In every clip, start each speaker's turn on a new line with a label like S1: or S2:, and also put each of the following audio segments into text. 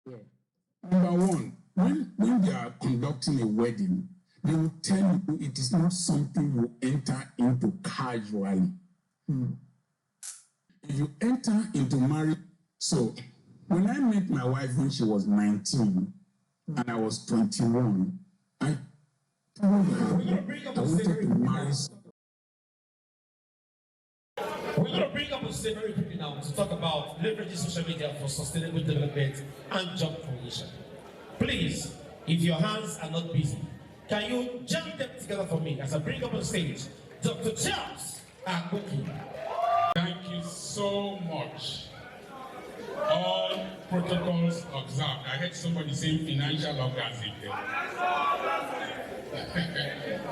S1: Yeah. Number one, when they are conducting a wedding, they will tell you it is not something you enter into casually. If you enter into marriage, so when I met my wife when she was 19 and I was 21, I told her I wanted to marry.
S2: We're going to bring up a stay very quickly now to talk about leveraging social media for sustainable development and job creation. Please, if your hands are not busy, can you jam them together for me as I bring up on stage Dr. Charles Apoki.
S3: Thank you so much. All protocols observed. I heard somebody saying financial orgasm there.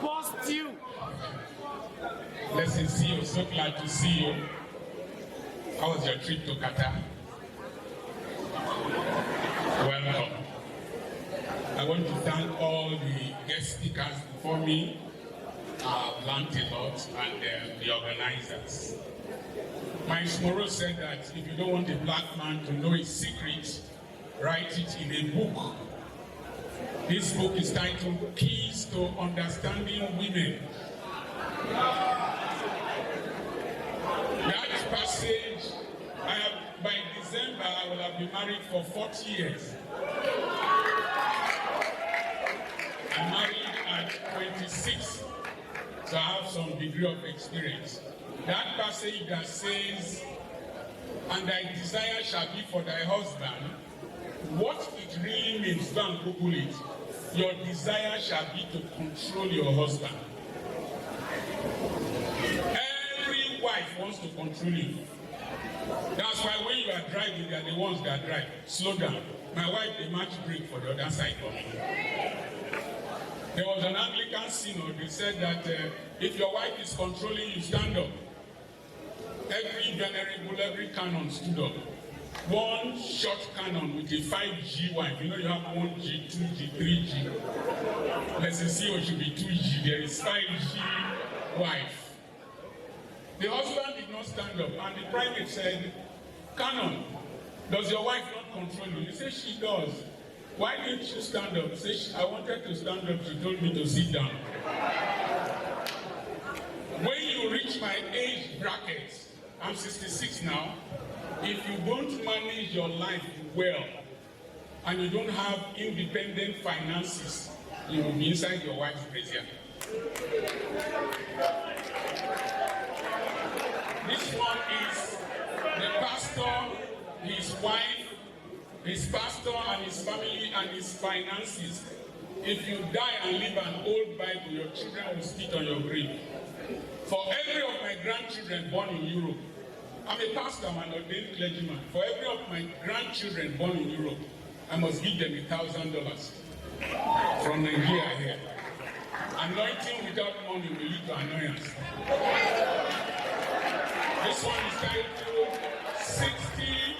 S2: Bust you!
S3: Let's see you. So glad to see you. How was your trip to Qatar? Welcome. I want to thank all the guest speakers before me. I've learned a lot, and the organizers. Miles Morrow said that if you don't want a black man to know his secret, write it in a book. This book is titled Keys to Understanding Women. That passage, by December, I will have been married for 40 years. I'm married at 26, so I have some degree of experience. That passage that says, and thy desire shall be for thy husband, what it really means, go and Google it. Your desire shall be to control your husband. Every wife wants to control you. That's why when you are driving, they are the ones that drive. Slow down. My wife, they match brake for the other side for me. There was an Anglican synod. They said that if your wife is controlling you, stand up. Every venerable, every canon stood up. One short canon with a 5G wife. You know you have 1G, 2G, 3G. Let's see what should be 2G. There is 5G wife. The husband did not stand up, and the primate said, Canon, does your wife not control you? He said, she does. Why didn't you stand up? He said, I wanted to stand up. She told me to sit down. When you reach my age bracket, I'm 66 now, if you don't manage your life well, and you don't have independent finances, you will be inside your wife's brazier. This one is the pastor, his wife, his pastor and his family and his finances. If you die and leave an old Bible, your children will spit on your grave. For every of my grandchildren born in Europe, I'm a pastor, I'm an ordained clergyman. For every of my grandchildren born in Europe, I must give them $1,000 from Nigeria here. Anointing without money will lead to annoyance. This one is titled 60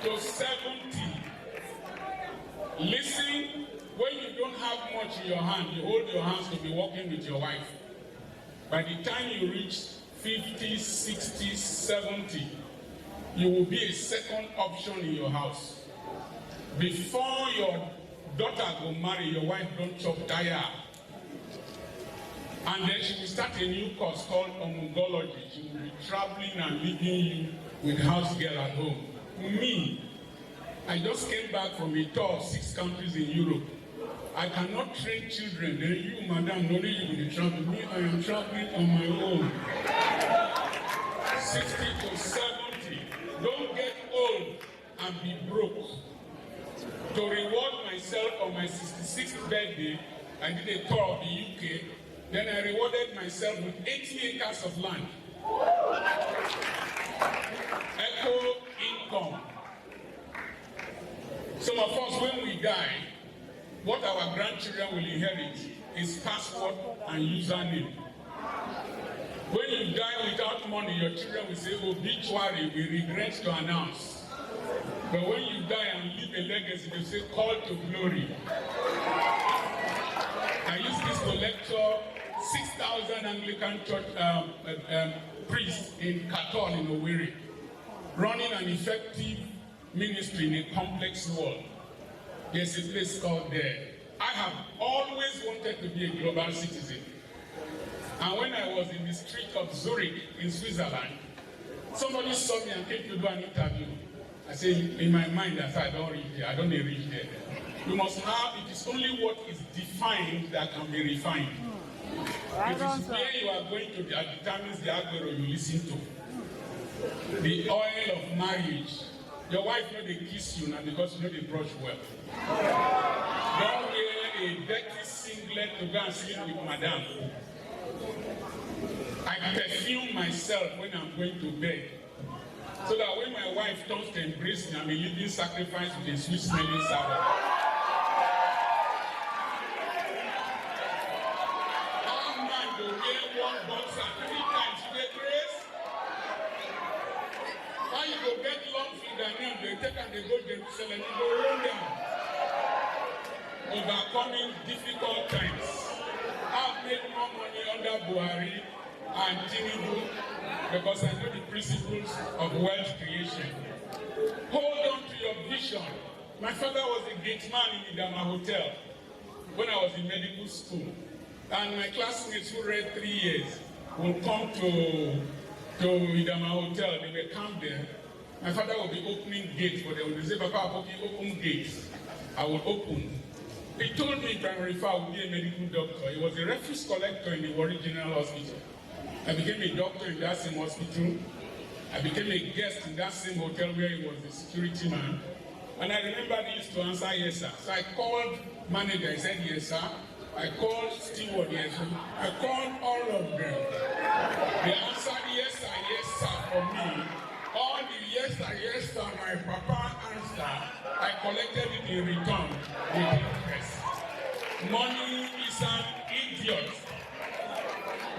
S3: to 70. Listen, when you don't have much in your hand, you hold your hands to be walking with your wife. By the time you reach 50, 60, 70, you will be a second option in your house. Before your daughter go marry, your wife don't chop tire. And then she will start a new course called omugology. She will be traveling and leaving you with house girl at home. Me, I just came back from a tour of 6 countries in Europe. I cannot train children. Then you, madam, only you will travel. Me, I am traveling on my own. 60 to 70. Don't get old and be broke. To reward myself on my 66th birthday, I did a tour of the UK. Then I rewarded myself with 80 acres of land. Echo income. Some of us, when we die, what our grandchildren will inherit is passport and username. When you die without money, your children will say, obituary, we regret to announce. But when you die and leave a legacy, they say, call to glory. I use this to lecture 6,000 Anglican church priests in Katol in Owerri, running an effective ministry in a complex world. There's a place called there. I have always wanted to be a global citizen. And when I was in the street of Zurich in Switzerland, somebody saw me and came to do an interview. I said, in my mind, I said, I don't reach there. I don't reach there. You must have, it is only what is defined that can be refined. It is where you are going to that determines the agbero you listen to. The oil of marriage. Your wife know they kiss you now because you know they brush well. Don't wear a dirty singlet to go and sleep with madam. I perfume myself when I'm going to bed. So that when my wife turns to embrace me, I'm a living sacrifice with a sweet smelling salad. One man go wear one boxer 3 times to the grace. Why you go get long fingernails, they take and they go to Jerusalem, you go run down. Overcoming difficult times. I've made more money under Buhari and Tinubu because I know the principles of wealth creation. Hold on to your vision. My father was a gate man in Idama Hotel when I was in medical school. And my classmates who read 3 years would come to Idama Hotel. They were camped there. My father would be opening gates for them. They say, Papa Apoki, open gates. I would open. He told me in primary 4 I would be a medical doctor. He was a refuse collector in the Warri General Hospital. I became a doctor in that same hospital. I became a guest in that same hotel where he was the security man. And I remember he used to answer, yes, sir. So I called manager, he said, yes, sir. I called steward, yes, sir. I called all of them. They answered, yes, sir, for me. All the yes, sir, my papa answered. I collected it in return with interest. Money is an idiot.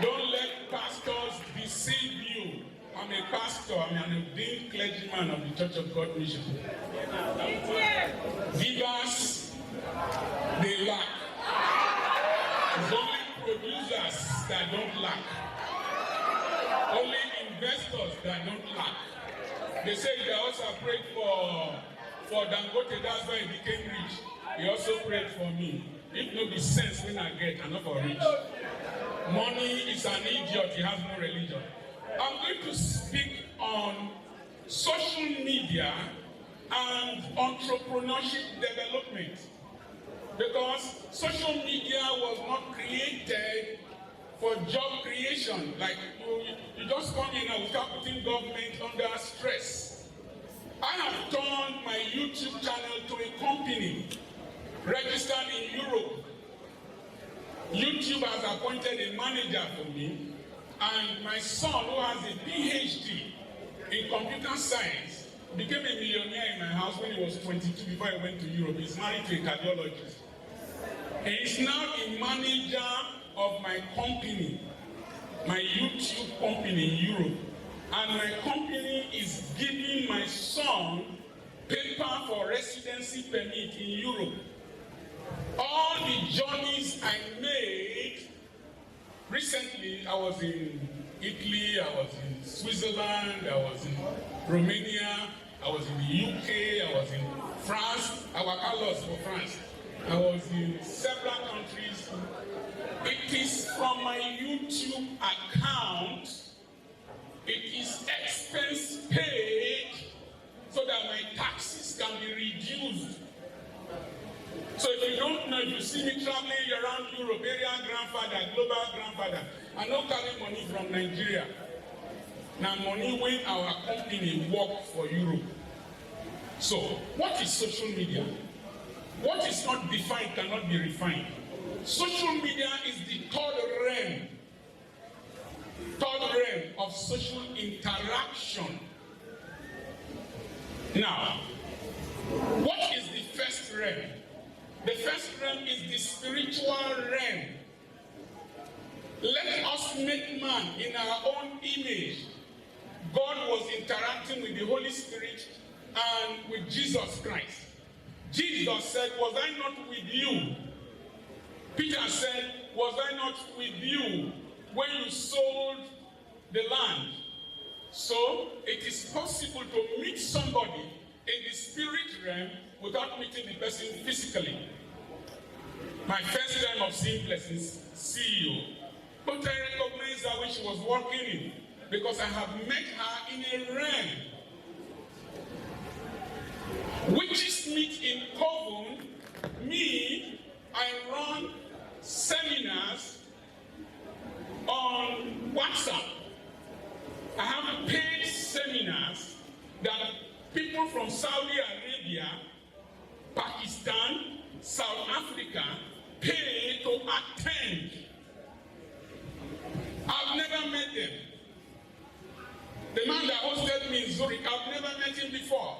S3: Don't let pastors deceive you. I'm a pastor, I'm an ordained clergyman of the Church of God Mission. Givers, they lack. It's only producers that don't lack. Only investors that don't lack. They say they also prayed for Dangote, that's why he became rich. He also prayed for me. If no be sense when I get, I'm not for rich. Money is an idiot, he has no religion. I'm going to speak on social media and entrepreneurship development. Because social media was not created for job creation. Like you just come in and without putting government under stress. I have turned my YouTube channel to a company registered in Europe. YouTube has appointed a manager for me, and my son, who has a PhD in computer science, became a millionaire in my house when he was 22 before he went to Europe. He's married to a cardiologist. He is now a manager of my company, my YouTube company in Europe. And my company is giving my son paper for residency permit in Europe. All the journeys I made, recently I was in Italy, I was in Switzerland, I was in Romania, I was in the UK, I was in France, I was Carlos for France. I was in several countries. It is from my YouTube account, it is expense paid so that my taxes can be reduced. So if you don't know, if you see me traveling around Europe, area grandfather, global grandfather, I don't carry money from Nigeria. Now money when our company work for Europe. So what is social media? What is not defined cannot be refined. Social media is the third realm of social interaction. Now, what is the first realm? The first realm is the spiritual realm. Let us make man in our own image. God was interacting with the Holy Spirit and with Jesus Christ. Jesus said, was I not with you? Peter said, was I not with you when you sold the land? So it is possible to meet somebody in the spirit realm without meeting the person physically. My first time of seeing blessings, CEO. But I recognized her when she was walking in, because I have met her in a realm. Witches meet in Coven. Me, I run seminars on WhatsApp. I have paid seminars that people from Saudi Arabia, Pakistan, South Africa pay to attend. I've never met them. The man that hosted me in Zurich, I've never met him before.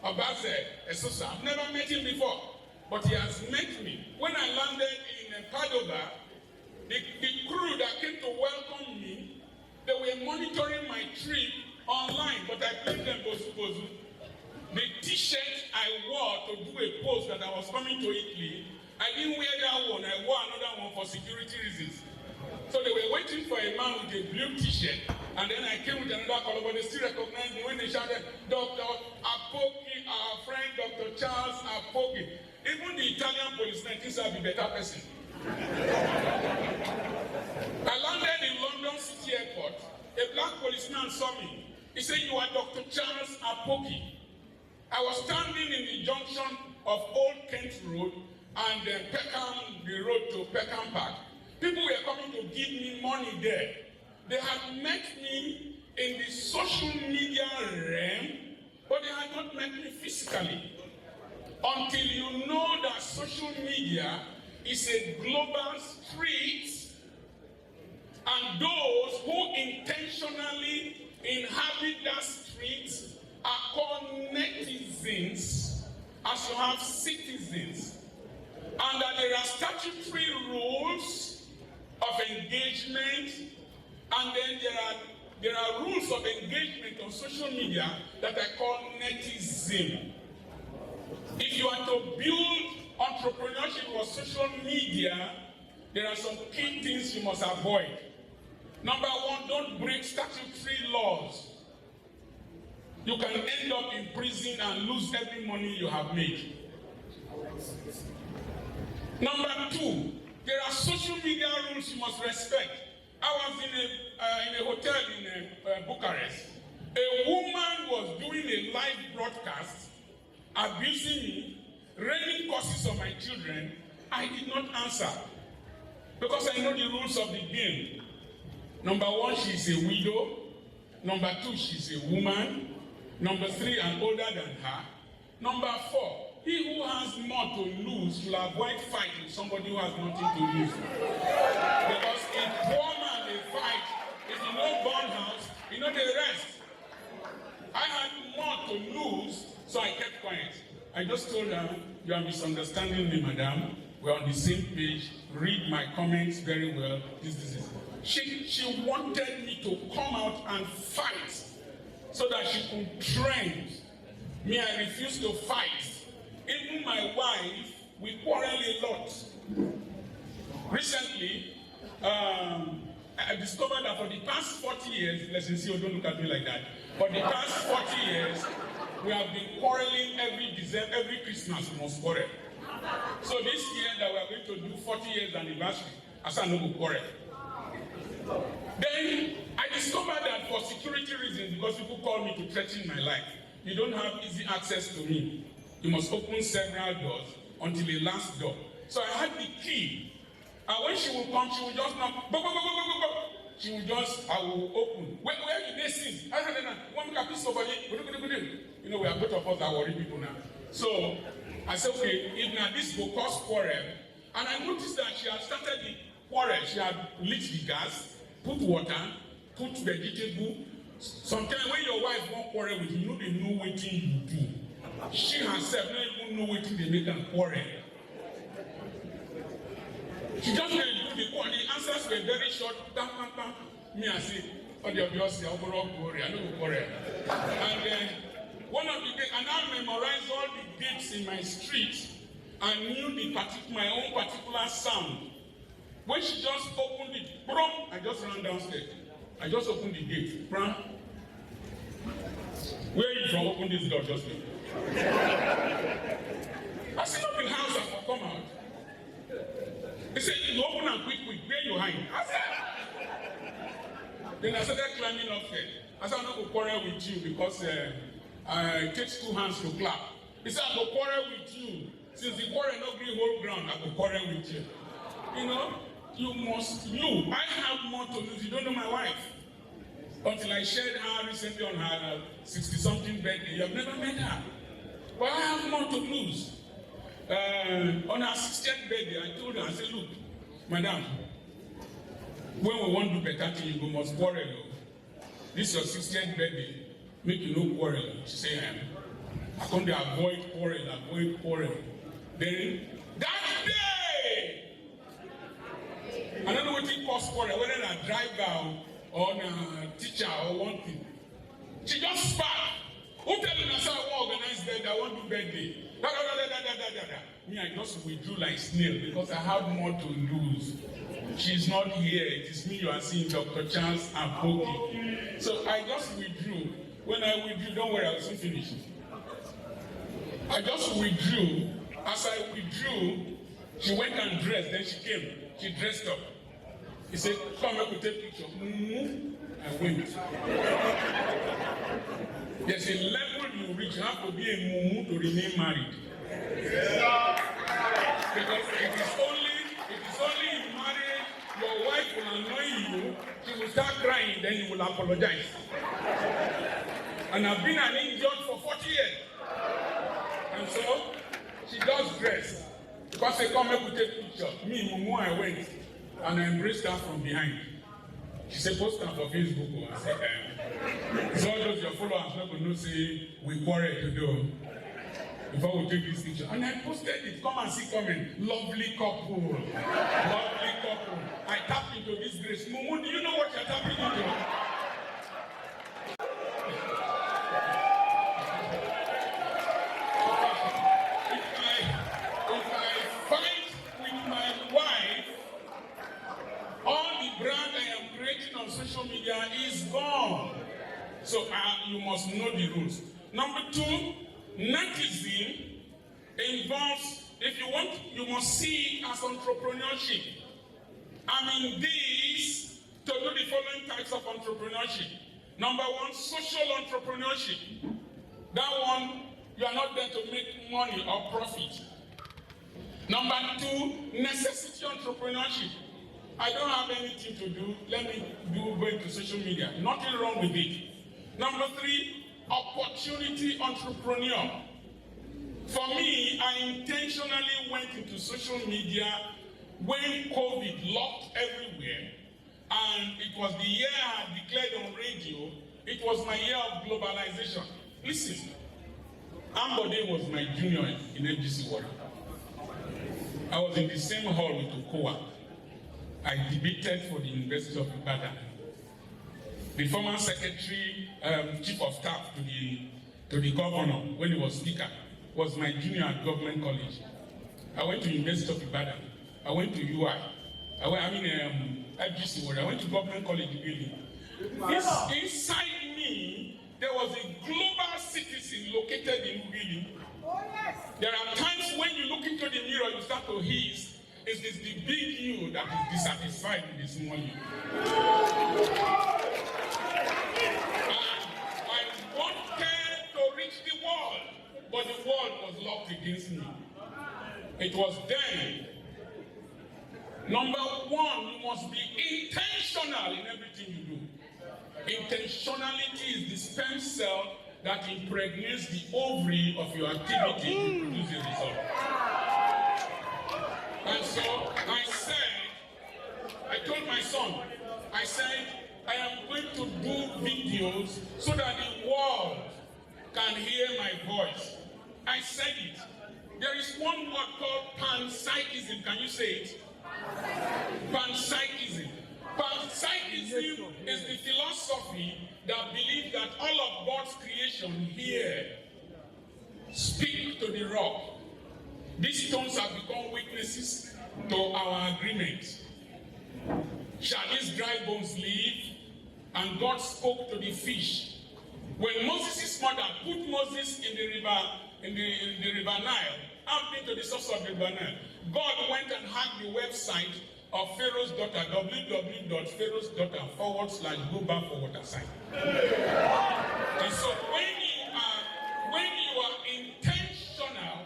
S3: Abaze, Esosa, I've never met him before. But he has met me. When I landed in Padova, the crew that came to welcome me, they were monitoring my trip online, but I played them bozu. The t-shirt I wore to do a post that I was coming to Italy, I didn't wear that one, I wore another one for security reasons. So they were waiting for a man with a blue t-shirt, and then I came with another color, but they still recognized me when they shouted, Dr. Apoki, our friend Dr. Charles Apoki. Even the Italian policeman thinks I'll be a better person. I landed in London City Airport. A black policeman saw me. He said, "You are Dr. Charles Apoki." I was standing in the junction of Old Kent Road and Peckham, the road to Peckham Park. People were coming to give me money there. They had met me in the social media realm, but they had not met me physically. Until you know that social media is a global street, and those who intentionally inhabit that street are called netizens, as you have citizens, and that there are statutory rules of engagement, and then there are rules of engagement on social media that I call netizen. If you are to build entrepreneurship or social media, there are some key things you must avoid. Number one, don't break statutory laws. You can end up in prison and lose every money you have made. Number two, there are social media rules you must respect. I was in a hotel in Bucharest. A woman was doing a live broadcast, abusing me, raining curses on my children. I did not answer because I know the rules of the game. Number one, she is a widow. Number two, she is a woman. Number three, I'm older than her. Number four, he who has more to lose will avoid fight with somebody who has nothing to lose. Because a poor man they fight, if you know burn house, you know the rest. I had more to lose, so I kept quiet. I just told her, you are misunderstanding me, madam. We're on the same page. Read my comments very well. This. She wanted me to come out and fight so that she could trend. Me, I refused to fight. Even my wife, we quarrel a lot. Recently, I discovered that for the past 40 years, listen, see, don't look at me like that. For the past 40 years, we have been quarreling every December, every Christmas we must quarrel. So this year that we are going to do 40 years anniversary, as I know we quarrel. Then I discovered that for security reasons, because people call me to threaten my life, you don't have easy access to me. You must open several doors until the last door. So I had the key. And when she will come, she will just knock. She will just, I will open. Where did they sit? One can piece over there. You know, we are both of us are worried people now. So I said, okay, if now this will cause quarrel. And I noticed that she had started the quarrel. She had lit the gas, put water, put vegetable. Sometimes when your wife won't quarrel with you, they know what you do. She herself don't even know what they make her quarrel. She just made the quarrel. The answers were very short. Me, I say, oh, the obvious, overall glory. I know quarrel. And then one of the days, and I memorized all the gates in my street and knew my own particular sound. When she just opened it, boom, I just ran downstairs. I just opened the gate. Bram, where are you from? Open this door just now. I said, "Not in house, I will come out." He said, "You open and quick, where you hide?" I said, then I started climbing up there. I said, "I'm not going to quarrel with you because it takes two hands to clap." He said, "I will quarrel with you. Since the quarrel not green whole ground, I will quarrel with you." You know, I have more to lose. You don't know my wife. Until I shared her recently on her 60-something birthday. You have never met her. But I have more to lose. On her 60th birthday, I told her, I said, "Look, madam, when we want to do better thing, you must quarrel. This is your 60th birthday. Make you no quarrel." She said, "I come to avoid quarrel. Then, that day, I don't know what it cause quarrel, whether a driver or a teacher or one thing. She just sparked. Who tell you that I want to organize birthday, I want to do birthday? Me, I just withdrew like snail because I have more to lose. She's not here. It is me you are seeing, Dr. Charles Apoki. So I just withdrew. When I withdrew, don't worry, I will soon finish. I just withdrew. As I withdrew, she went and dressed. Then she came. She dressed up. He said, "Come, I will take picture." I went. There's a level you reach. You have to be a mumu to remain married. Because it is only in marriage your wife will annoy you, she will start crying, then you will apologize. And I've been an idiot for 40 years. And so she just dressed. Because they come up with a picture. Me, mumu, I went and I embraced her from behind. She said, "Post her for Facebook." I said, "So all those your followers not going to say we quarrel to do before we take this picture." And I posted it. Come and see comment. Lovely couple. Lovely couple. I tapped into this grace. Mumu, do you know what you're tapping into? If I fight with my wife, all the brand I am creating on social media is gone. So you must know the rules. Number two, nepotism involves, if you want, you must see it as entrepreneurship. I'm in this to do the following types of entrepreneurship. Number one, social entrepreneurship. That one, you are not there to make money or profit. Number two, necessity entrepreneurship. I don't have anything to do. Let me go into social media. Nothing wrong with it. Number three, opportunity entrepreneur. For me, I intentionally went into social media when COVID locked everywhere, and it was the year I declared on radio. It was my year of globalization. Listen, Ambode was my junior in FGC Water. I was in the same hall with Okowa. I debated for the University of Ibadan. The former secretary, chief of staff to the governor when he was speaker, was my junior at government college. I went to University of Ibadan. I went to UI. FGC Water. I went to government college building. Inside me, there was a global citizen located in Ubili. Oh, yes. There are times when you look into the mirror, you start to hiss. It is the big you that is dissatisfied with the small you. I wanted to reach the world, but the world was locked against me. It was then. Number one, you must be intentional in everything you do. Intentionality is the sperm cell that impregnates the ovary of your activity to produce a result. And so I told my son, I said, I am going to do videos so that the world can hear my voice. I said it. There is one word called panpsychism. Can you say it? Panpsychism. Panpsychism is the philosophy that believes that all of God's creation here speak to the rock. These stones have become witnesses to our agreement. Shall these dry bones live? And God spoke to the fish. When Moses' mother put Moses in the river Nile I've been to the source of the banana. God went and hacked the website of Pharaoh's daughter, www.pharaoh's.daughter/go-back-for-water-sign. And so when you are intentional,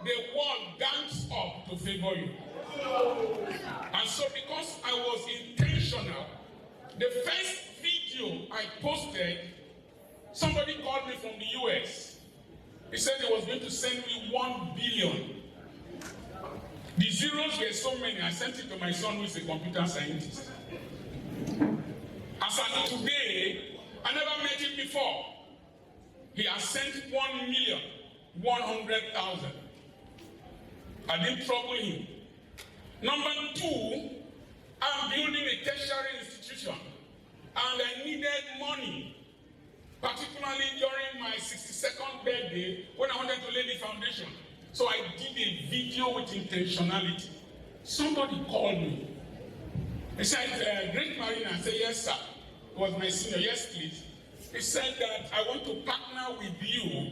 S3: the world gangs up to favor you. And so because I was intentional, the first video I posted, somebody called me from the US. He said he was going to send me 1 billion. The zeros were so many, I sent it to my son who is a computer scientist. As of today, I never met him before. He has sent 1,100,000. I didn't trouble him. Number 2, I'm building a tertiary institution and I needed money, particularly during my 62nd birthday when I wanted to lay the foundation. So I did a video with intentionality. Somebody called me. He said, Great Marina. I said, yes, sir. It was my senior. Yes, please. He said that I want to partner with you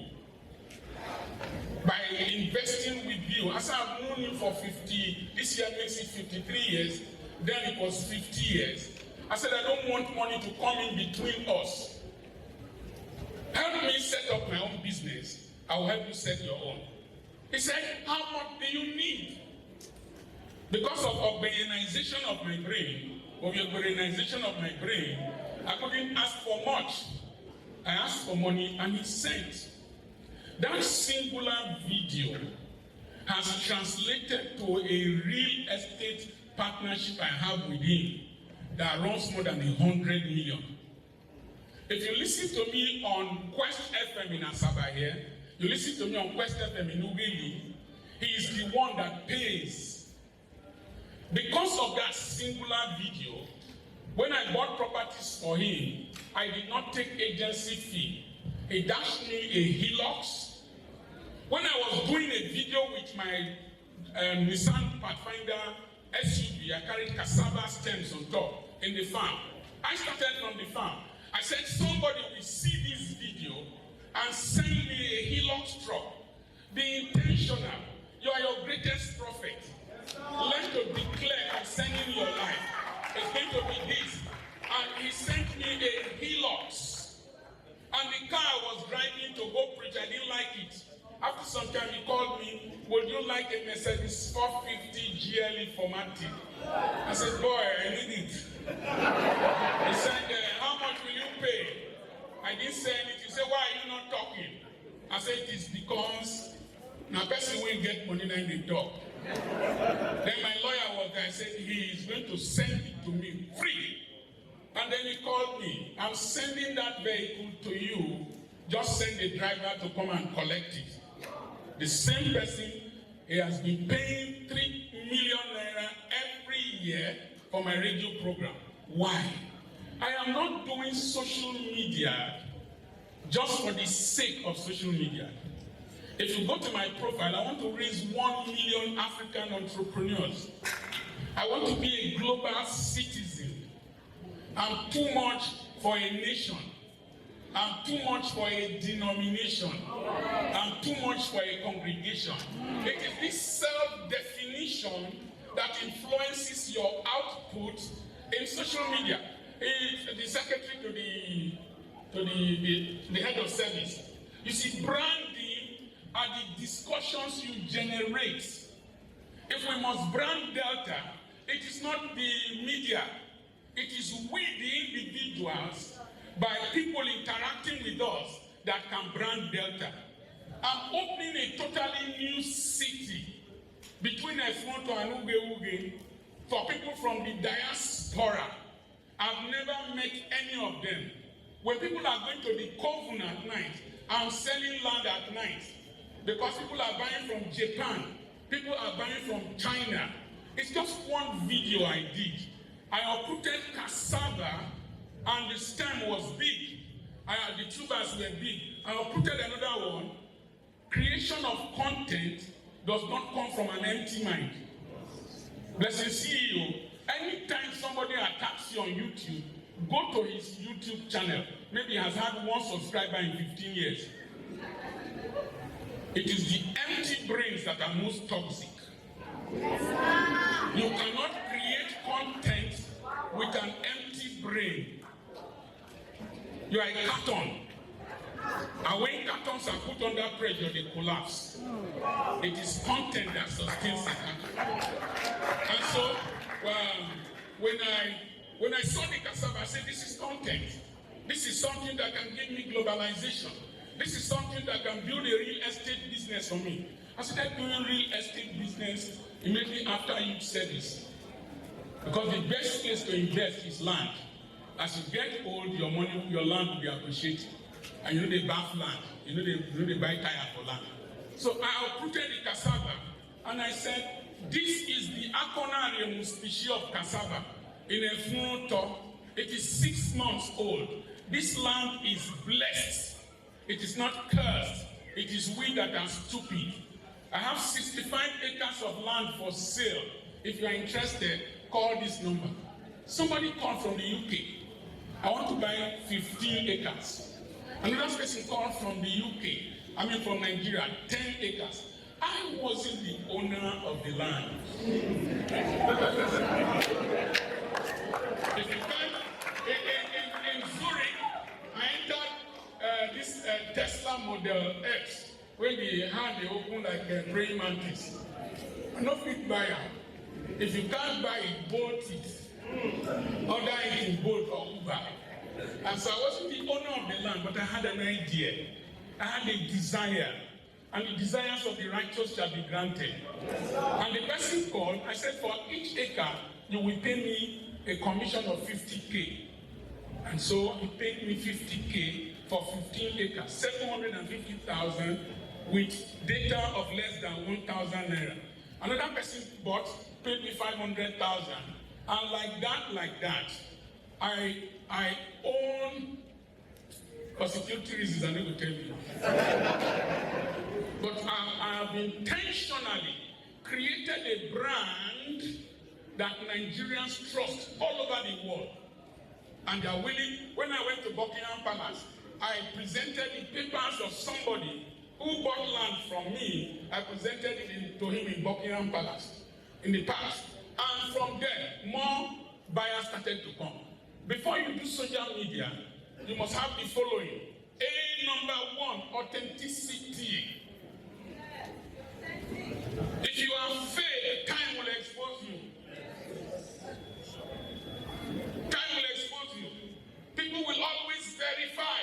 S3: by investing with you. As I've known you for 50, this year makes it 53 years, then it was 50 years. I said, I don't want money to come in between us. Help me set up my own business. I will help you set your own. He said, how much do you need? Because of organization of my brain, I couldn't ask for much. I asked for money and he sent. That singular video has translated to a real estate partnership I have with him that runs more than 100 million. If you listen to me on Quest FM in Asaba here, you listen to me on Quest FM in Ugeli, he is the one that pays. Because of that singular video, when I bought properties for him, I did not take agency fee. He dashed me a Hilux. When I was doing a video with my Nissan Pathfinder SUV, I carried cassava stems on top in the farm. I started from the farm. I said, somebody will see this video and send me a Hilux truck. Be intentional. You are your greatest prophet. Learn to declare concerning your life. It's going to be this. And he sent me a Hilux. And the car I was driving to go preach, I didn't like it. After some time, he called me, would you like a Mercedes 450 GLE formatting? I said, boy, I need it. He said, how much will you pay? I didn't say anything. He said, why are you not talking? I said, it is because now person will get money in the talk. Then my lawyer was there. I said, he is going to send it to me free. And then he called me. I'm sending that vehicle to you. Just send the driver to come and collect it. The same person, he has been paying 3 million naira every year for my radio program. Why? I am not doing social media just for the sake of social media. If you go to my profile, I want to raise 1 million African entrepreneurs. I want to be a global citizen. I'm too much for a nation. I'm too much for a denomination. I'm too much for a congregation. It is this self-definition that influences your output in social media. The secretary to the head of service. You see, branding are the discussions you generate. If we must brand Delta, it is not the media. It is we, the individuals, by people interacting with us, that can brand Delta. I'm opening a totally new city between Efronto and Uge for people from the diaspora. I've never met any of them. When people are going to the Coven at night, I'm selling land at night. Because people are buying from Japan, people are buying from China. It's just one video I did. I uprooted cassava and the stem was big. The tubers were big. I uprooted another one. Creation of content does not come from an empty mind. Blessed CEO, anytime somebody attacks you on YouTube, go to his YouTube channel. Maybe he has had 1 subscriber in 15 years. It is the empty brains that are most toxic. You cannot create content with an empty brain. You are a carton. And when cartons are put under pressure, they collapse. It is content that sustains the carton. And so, when I saw the cassava, I said, this is content. This is something that can give me globalization. This is something that can build a real estate business for me. I started doing real estate business immediately after youth service. Because the best place to invest is land. As you get old, your money, your land will be appreciated. And you know they bath land. You know they buy tire for land. So I uprooted the cassava and I said, this is the Aconarium species of cassava in a fronto. It is 6 months old. This land is blessed. It is not cursed. It is we that are stupid. I have 65 acres of land for sale. If you are interested, call this number. Somebody called from the UK. I want to buy 15 acres. Another person called from the UK, from Nigeria, 10 acres. I wasn't the owner of the land. If you can, in Zurich, I entered this Tesla Model X, when they open like praying mantis. I'm not fit buyer. If you can't buy it, bolt it. Order it in Bolt or Uber. And so I wasn't the owner of the land, but I had an idea. I had a desire. And the desires of the righteous shall be granted. And the person called, I said, for each acre, you will pay me a commission of 50K. And so he paid me 50K for 15 acres, 750,000 with data of less than 1,000 naira. Another person bought, paid me 500,000. And like that, I own, for security reasons, I'm not going to tell you. But I have intentionally created a brand that Nigerians trust all over the world. And they are willing. When I went to Buckingham Palace, I presented the papers of somebody who bought land from me. I presented it to him in Buckingham Palace in the past. And from there, more buyers started to come. Before you do social media, you must have the following. Number 1, authenticity. If you are fake, time will expose you. Time will expose you. People will always verify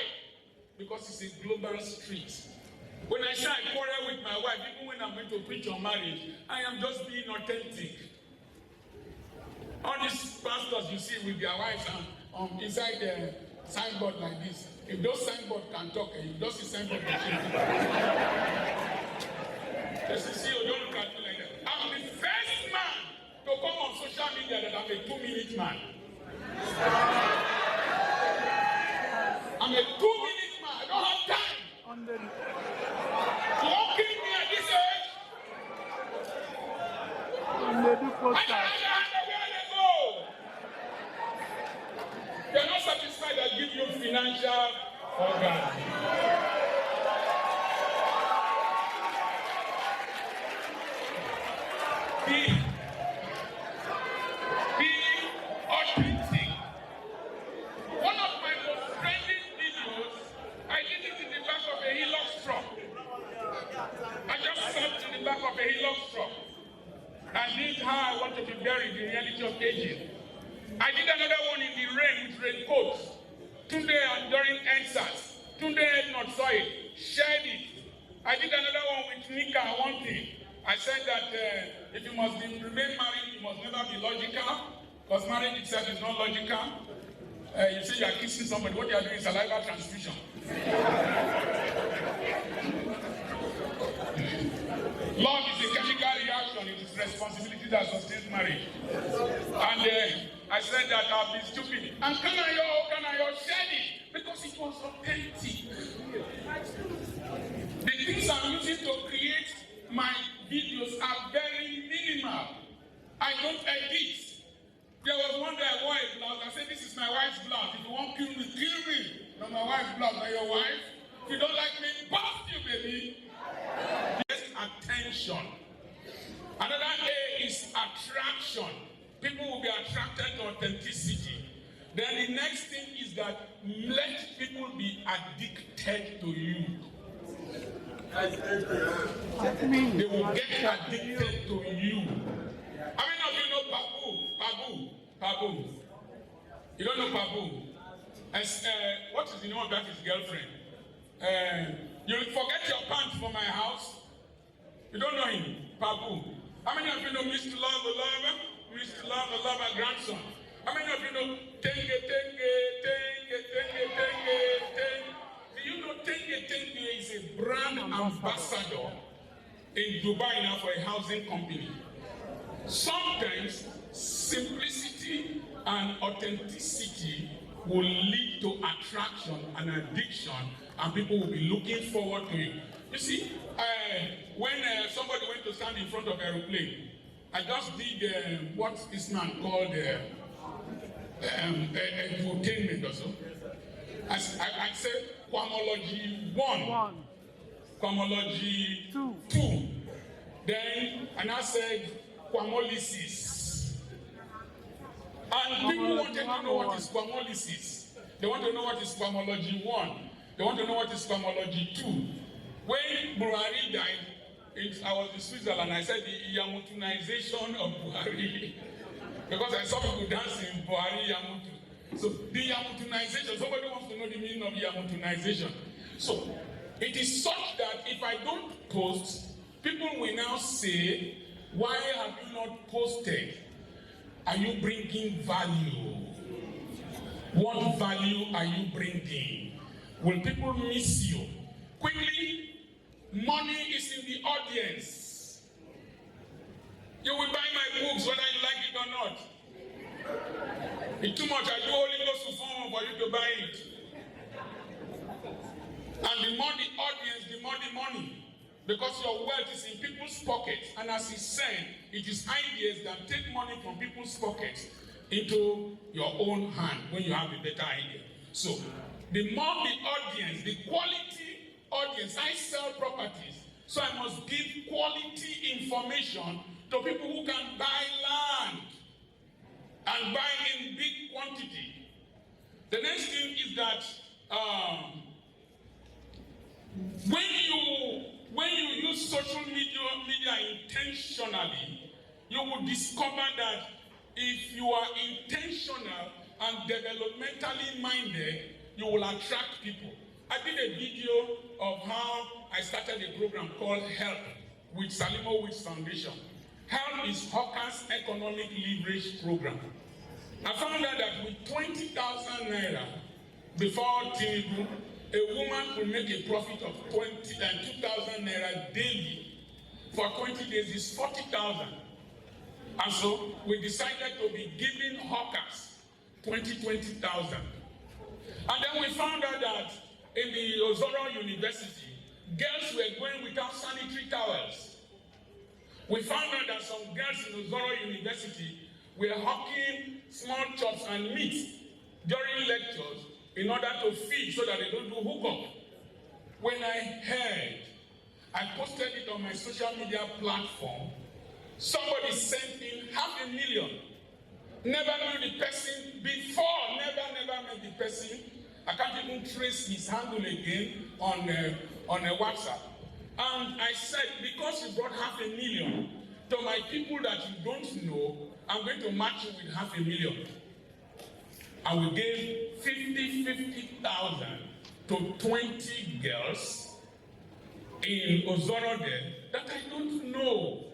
S3: because it's a global street. When I say I quarrel with my wife, even when I'm going to preach on marriage, I am just being authentic. All these pastors you see with their wives and inside the signboard like this. If those signboards can talk, you don't see signboard can just see, you don't look at me like that. I'm the first man to come on social media that I'm a 2-minute man. I'm a 2-minute man. I don't have time. You won't kill me at this age. I go. You're not satisfied I give you financial organ. Be authentic. One of my most trending videos, I did it in the back of a Hilux truck. I just sat in the back of a Hilux truck. I did how I want to be buried, the reality of aging. I did another one in the rain with raincoats. Tunde during NSAS. Tunde not saw it, shared it. I did another one with Nika, one thing. I said that if you must remain married, you must never be logical, because marriage itself is not logical. You say you are kissing somebody, what you are doing is saliva transfusion. Love is a chemical reaction, it is responsibility that sustains marriage. And I said that I'll be stupid. And can I share it? Because it was authentic. The things I'm using to create my videos are very minimal. I don't edit. There was one day I wore a blouse. I said, this is my wife's blouse. If you want to kill me, kill me. Not my wife's blouse, not your wife. If you don't like me, bust you, baby. attention. Another A is attraction. People will be attracted to authenticity. Then the next thing is that let people be addicted to you. They will get addicted to you. How many of you know Pabu? You don't know Pabu? What is the name of that? His girlfriend. You'll forget your pants for my house. You don't know him, Pabu. How many of you know Mr. Love the Lover? Mr. Love the Lover grandson. How many of you know Tenge? Do you know Tenge is a brand ambassador in Dubai now for a housing company? Sometimes simplicity and authenticity will lead to attraction and addiction, and people will be looking forward to it. You see, when somebody went to stand in front of an aeroplane, I just did what this man called entertainment or so. I said Quamology 1, Quamology 2. Then, and I said Quamolysis. And people wanted to know what is Quamolysis. They want to know what is Quamology 1. They want to know what is Quamology 2. When Buhari died, I was in Switzerland. I said the Yamutunization of Buhari. Because I saw people dancing Buhari Yamutu. So the Yamutunization, somebody wants to know the meaning of Yamutunization. So it is such that if I don't post, people will now say, why have you not posted? Are you bringing value? What value are you bringing? Will people miss you? Quickly, money is in the audience. You will buy my books whether you like it or not. It's too much. I do only go to phone for you to buy it. And the more the audience, the more the money. Because your wealth is in people's pockets. And as he said, it is ideas that take money from people's pockets into your own hand when you have a better idea. So, the more the audience, the quality audience, I sell properties. So I must give quality information to people who can buy land and buy in big quantity. The next thing is that when you use social media intentionally, you will discover that if you are intentional and developmentally minded, you will attract people. I did a video of how I started a program called HELP with Salimowicz Foundation. HELP is Hawker's Economic Leverage Program. I found out that with 20,000 naira before Tinubu, a woman could make a profit of 2,000 naira daily. For 20 days is 40,000. And so we decided to be giving hawkers 20,000. And then we found out that in the Ozoro University, girls were going without sanitary towels. We found out that some girls in Ozoro University were hawking small chops and meat during lectures in order to feed so that they don't do hookup. When I heard, I posted it on my social media platform. Somebody sent in 500,000. Never knew the person before, never met the person. I can't even trace his handle again on a WhatsApp. And I said, because you brought 500,000 to my people that you don't know, I'm going to match you with 500,000. I will give 50,000 to 20 girls in Ozoro there that I don't know.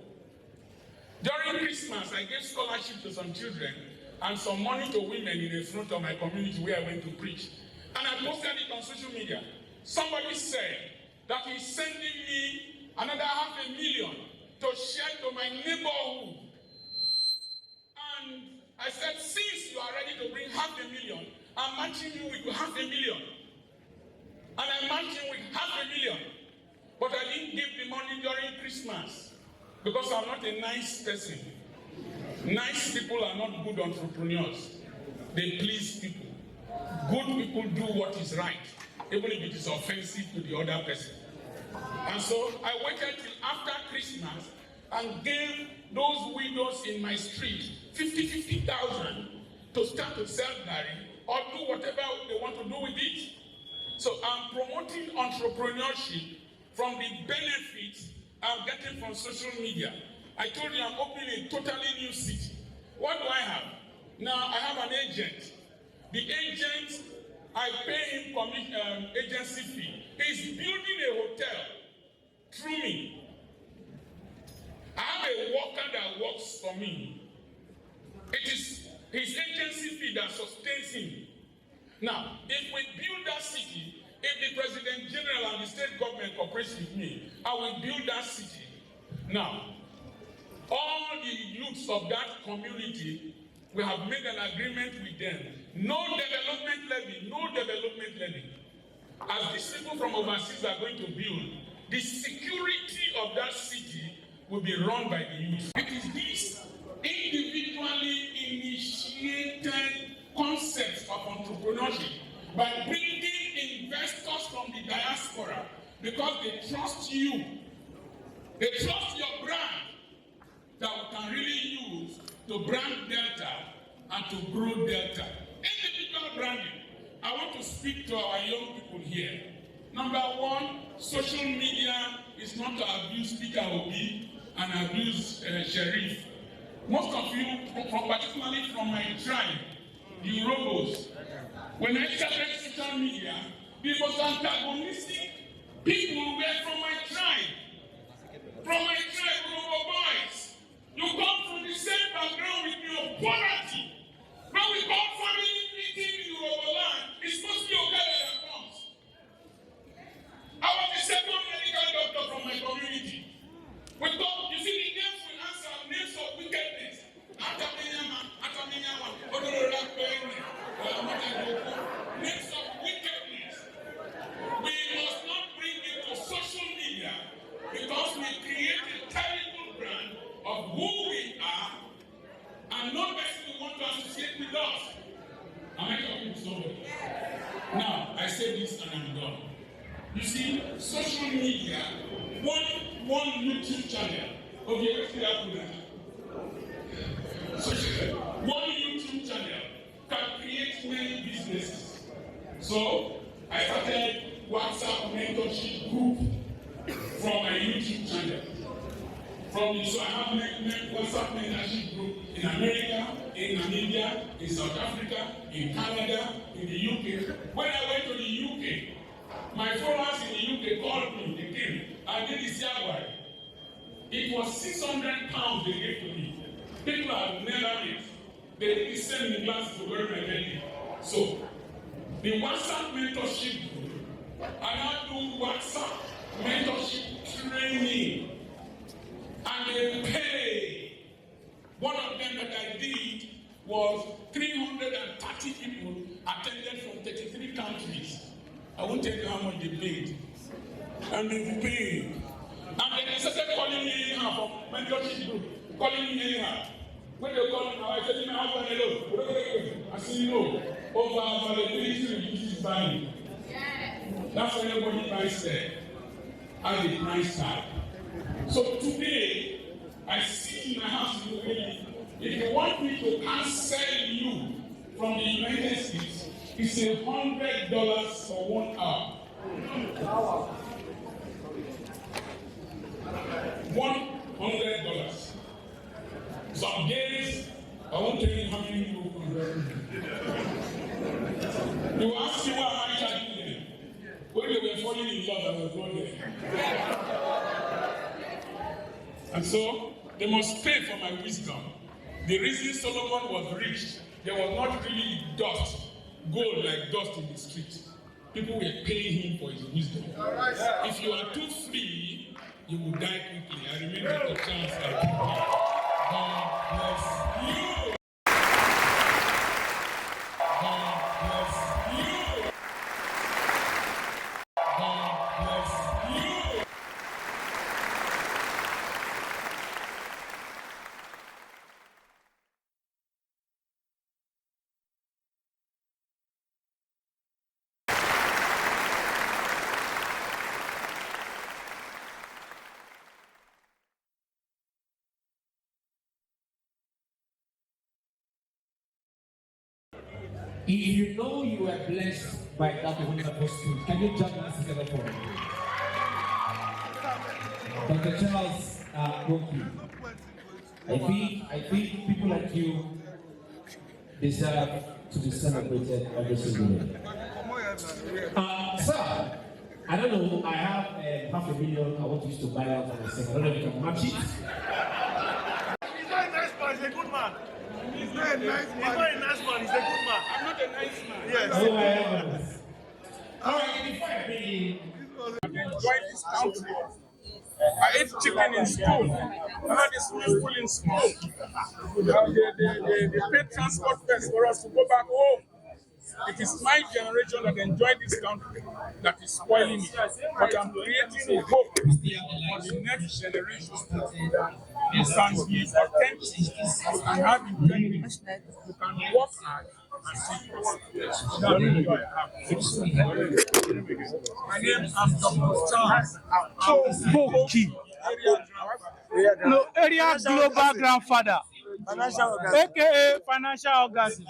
S3: During Christmas, I gave scholarship to some children and some money to women in the front of my community where I went to preach. And I posted it on social media. Somebody said that he's sending me another 500,000 to share to my neighborhood. And I said, since you are ready to bring 500,000, I'm matching you with 500,000. And I matched him with 500,000. But I didn't give the money during Christmas because I'm not a nice person. Nice people are not good entrepreneurs. They please people. Good people do what is right, even if it is offensive to the other person. And so I waited till after Christmas and gave those widows in my street 50,000 to start to sell garri or do whatever they want to do with it. So I'm promoting entrepreneurship from the benefits I'm getting from social media. I told you I'm opening a totally new city. What do I have? Now I have an agent. The agent, I pay him agency fee. He's building a hotel through me. I have a worker that works for me. It is his agency fee that sustains him. Now, if we build that city, if the President General and the state government cooperates with me, I will build that city. Now, all the youths of that community, we have made an agreement with them. No development levy, no development levy. As these people from overseas are going to build, the security of that city will be run by the youth. It is these individually initiated concepts of entrepreneurship by bringing investors from the diaspora because they trust you. They trust your brand that we can really use to brand Delta and to grow Delta. Individual branding. I want to speak to our young people here. Number one, social media is not to abuse Peter Obi and abuse Sheriff. Most of you, particularly from my tribe, the Urobos, when I started social media, the most antagonistic people were from my tribe. From my tribe, Urobo boys. You come from the same background with me of poverty. When we call family meeting in Urobo land, it's supposed to be okay that comes. I was the second medical doctor from my community. We talk, you see the names we answer, names of wickedness. Names of wickedness. We must not bring it to social media because we create a terrible brand of who we are and nobody will want to associate with us. Am I talking to somebody? Now, I say this and I'm done. You see, social media, one YouTube channel. Okay, let's do that. One YouTube channel can create many businesses. So I started WhatsApp mentorship group from my YouTube channel. So I have WhatsApp mentorship group in America, in Namibia, in South Africa, in Canada, in the UK. When I went to the UK, my followers in the UK called me, they came, I did this Jaguar. It was 600 pounds they gave to me. People have never met. They didn't send me glasses to wear my belly. So, the WhatsApp mentorship group, I now do WhatsApp mentorship training. And they pay. One of them that I did was 330 people attended from 33 countries. I won't tell you how much they paid. And they paid. And then they started calling me anyhow from mentorship group. Calling me anyhow. When they call me now, I said, my husband, hello. I said, no. Over availability reduces value. That's why everybody buys there. As a price tag. So today, I sit in my house in the way. If you want me to cancel you from the United States, it's $100 for 1 hour. $100. Some days, I won't tell you how many people convert. You ask me why I charging them. When they were falling in love, I was not there. And so, they must pay for my wisdom. The reason Solomon was rich, there was not really dust, gold like dust in the street. People were paying him for his wisdom. If you are too free, you will die quickly. I remember the chance I took. God bless you. God bless you. God bless you.
S2: If you know you were blessed by that wonderful spirit, can you join us together for me? Dr. Charles Apoki. I think people like you deserve to be celebrated every single day. Sir, I don't know, I have $500,000 I want you to buy out for myself. I don't know if you can match it.
S4: He's not a nice man, he's a good man. He's not a nice man. He's not a nice man, he's a good man. I'm not a nice man. Yes.
S2: Oh, I am. All right, before I begin,
S3: Enjoy this country. I ate chicken in school. I had the swimming pool in school. They paid transport fares for us to go back home. It is my generation that enjoy this country that is spoiling it. But I'm creating a hope for the next generation. You can be authentic, you can have integrity, you can work hard and see progress. My name is Dr. Charles Apoki.
S5: No, area global grandfather, aka financial orgasm.